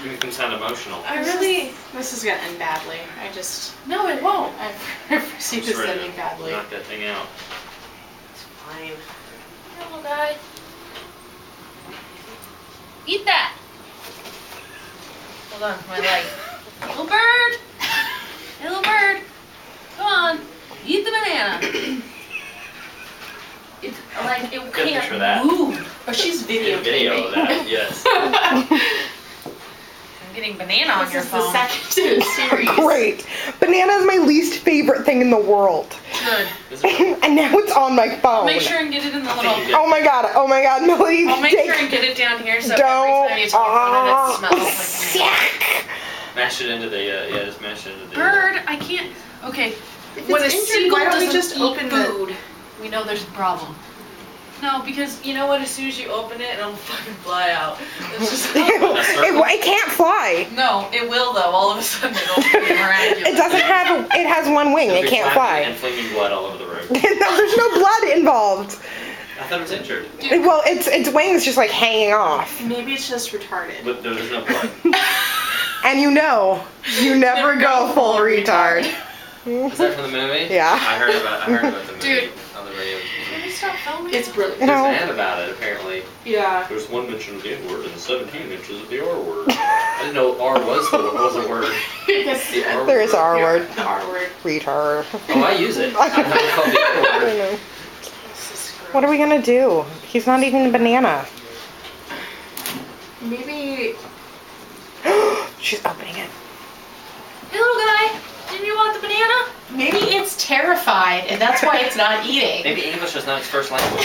You can sound emotional. This is gonna end badly. No, it won't. I foresee this ending badly. Knock that thing out. It's fine. Here, little guy. Eat that. Hold on, my leg. Little bird. Hey, little bird. Come on. Eat the banana. It's like it Good picture can't that. move. Oh, she's Video videotaping. of that, yes. I'm getting banana on This your is phone. the second in a series. Great. Banana is my least favorite thing in the world. Good. Is it And now it's on my phone. I'll make sure and get it in the little. Oh my god, Melody. I'll make sure and get it down here so Don't. every time you talk on it, it smells like Sick. Mash it into the, just mash it into the... bird. I can't. Okay. If When a it's injured, seagull why don't we doesn't just eat open food, we know there's a problem. No, because you know what? As soon as you open it, it'll fucking fly out. It's just It can't fly. no, it will though. All of a sudden, it'll be miraculous. It doesn't have. It has one wing. It can't fly. And flinging blood all over the road. No, there's no blood involved. I thought it was injured. Well, its wings just like hanging off. Maybe it's just retarded. But there's no blood. And you never go full retard. Is that from the movie? Yeah. I heard about the movie Dude. on the radio. Can we stop filming? It's brilliant. There's No. an ad about it, apparently. Yeah. There's one mention of the N-word and 17 inches of the R-word. I didn't know R was a word. The R There is word. R word. The R word. Retard. Oh, I use it. I've never called the I R-word. know. What are we gonna do? He's not even a banana. Maybe. She's opening it. Hey, little guy. Didn't you want the banana? Maybe it's terrified, and that's why it's not eating. Maybe English is not its first language.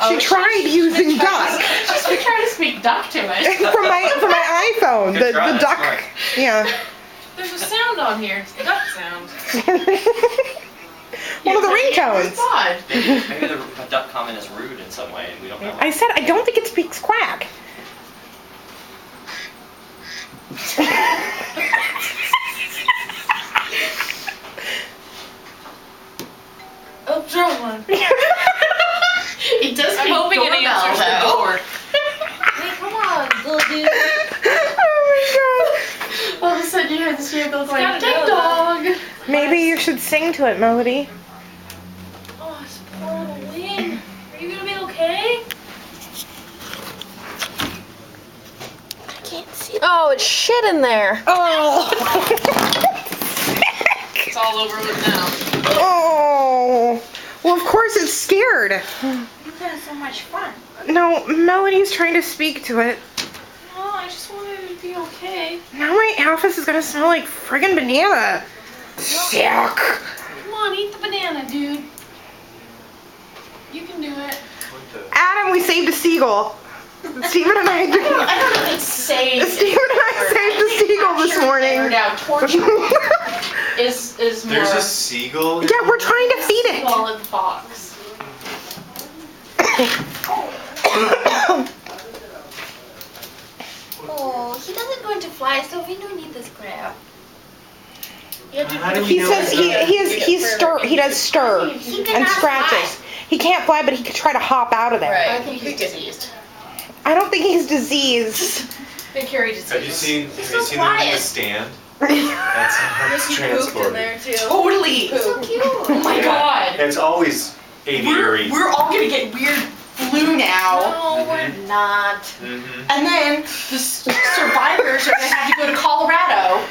She tried using duck She's been trying to speak duck to it. from my iPhone. Good try, The that's duck. smart. Yeah. There's a sound on here. It's the duck sound. One of the ringtones. God. Maybe the duck comment is rude in some way, and we don't know. I said I don't think it speaks quack. Oh, throw one. It does I'm speak hoping it doorbell, answers the though. door. Hey, come on, little dude. Oh All of a sudden, you hear the seagull going, gotta "Ding go, dong." my god. Maybe you should sing to it, Melody. Oh, it's poor little wing. Are you gonna be okay? I can't see. Oh, it's shit in there. Oh. It's all over with now. Oh. Well, of course it's scared. You've had so much fun. No, Melody's trying to speak to it. No, I just wanted it to be okay. Now my office is gonna smell like friggin' banana. Sick. Come on, eat the banana, dude. You can do it. Adam, we saved a seagull. Steven and I I don't know if it's safe. Steven and I saved a seagull this morning. Now, torture is more. There's a seagull? Yeah, we're trying to feed it. Seagull in the box. Oh, he doesn't going to fly, so we don't need this crap. How do we He know says it's he does stir and scratches. He can't fly, but he could try to hop out of there. Right. I think he's diseased. I don't think he's diseased. They carry disease. Have you seen so the movie quiet. The Stand? That's how it's He pooped in transported. there too. Totally. So cute. Oh my god. It's always aviary. We're all gonna get weird flu now. No, we're not. Mm-hmm. And then the survivors are gonna have to go to Colorado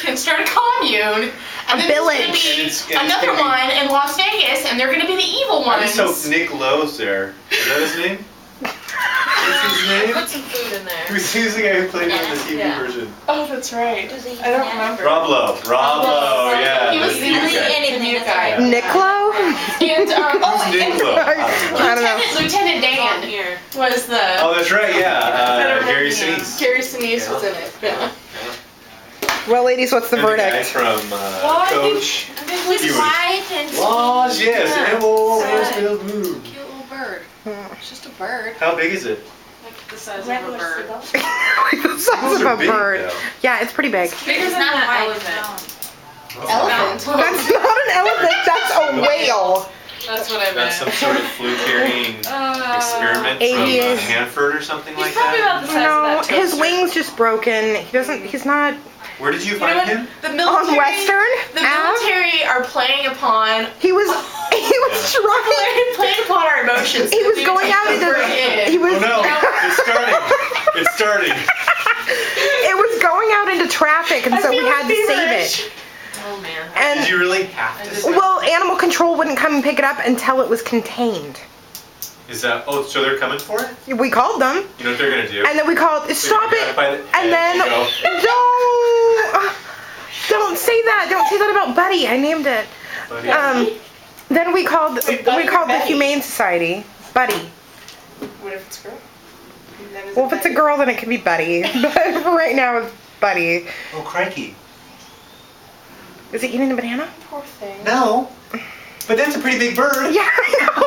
and start a commune. And then village. there's And gonna it's be another gonna be- one in Las Vegas, and they're gonna be the evil I ones. just hope Nick Lowe's there. Is that his name? What's his name? Put some food in there. Who's the guy who played in the TV Yeah. version? Oh, that's right. Does he I don't have- remember. Rob Lowe. Rob Lowe, yeah. He was the the new lead guy. in Anything, the new that's guy. right. Niccolo? And Who's Nick Lowe? I don't know. Lieutenant On Dan here. was the Oh, that's right, yeah. Gary Yeah. Sinise. Gary Sinise was in it. Yeah. Well, ladies, what's the And the guy verdict? from Coach. I think he's He was- quiet and Laws, yes. Yeah. And we'll Sad. build move. Cute little bird. It's just a bird. How big is it? Like the size of a bird. The size Those of are a big, bird. though. Yeah, it's pretty big. Bigger than an elephant. Elephant. That's not an elephant, that's a whale. That's what I That's some meant. sort of flu-carrying experiment from Avian. Hanford or something He's like probably that? about the size No, of that his toaster. wing's just broken. He's not Where did you You know find what? him? The on military. Western. The Ave. military are playing upon trying. playing upon our emotions. He was going out into he was Oh no, it's starting. It's starting. it was going out into traffic, and so we had to save it. Oh man. Did And you really have to say? well, animal control wouldn't come and pick it up until it was contained. Is that, oh, so they're coming for it? We called them, You know what they're gonna do? and then we called. Stop They're it! gonna grab by the And head then go, don't say that. Don't say that about Buddy. I named it. buddy. Then we called Wait, Buddy we or called the Betty? Humane Society. Buddy. What if it's a girl? Then is Well, it if it's a Betty? girl, then it can be Buddy. But for right now, it's Buddy. Oh, crikey. Is it eating a banana? Poor thing. No. But that's a pretty big bird. Yeah, I know.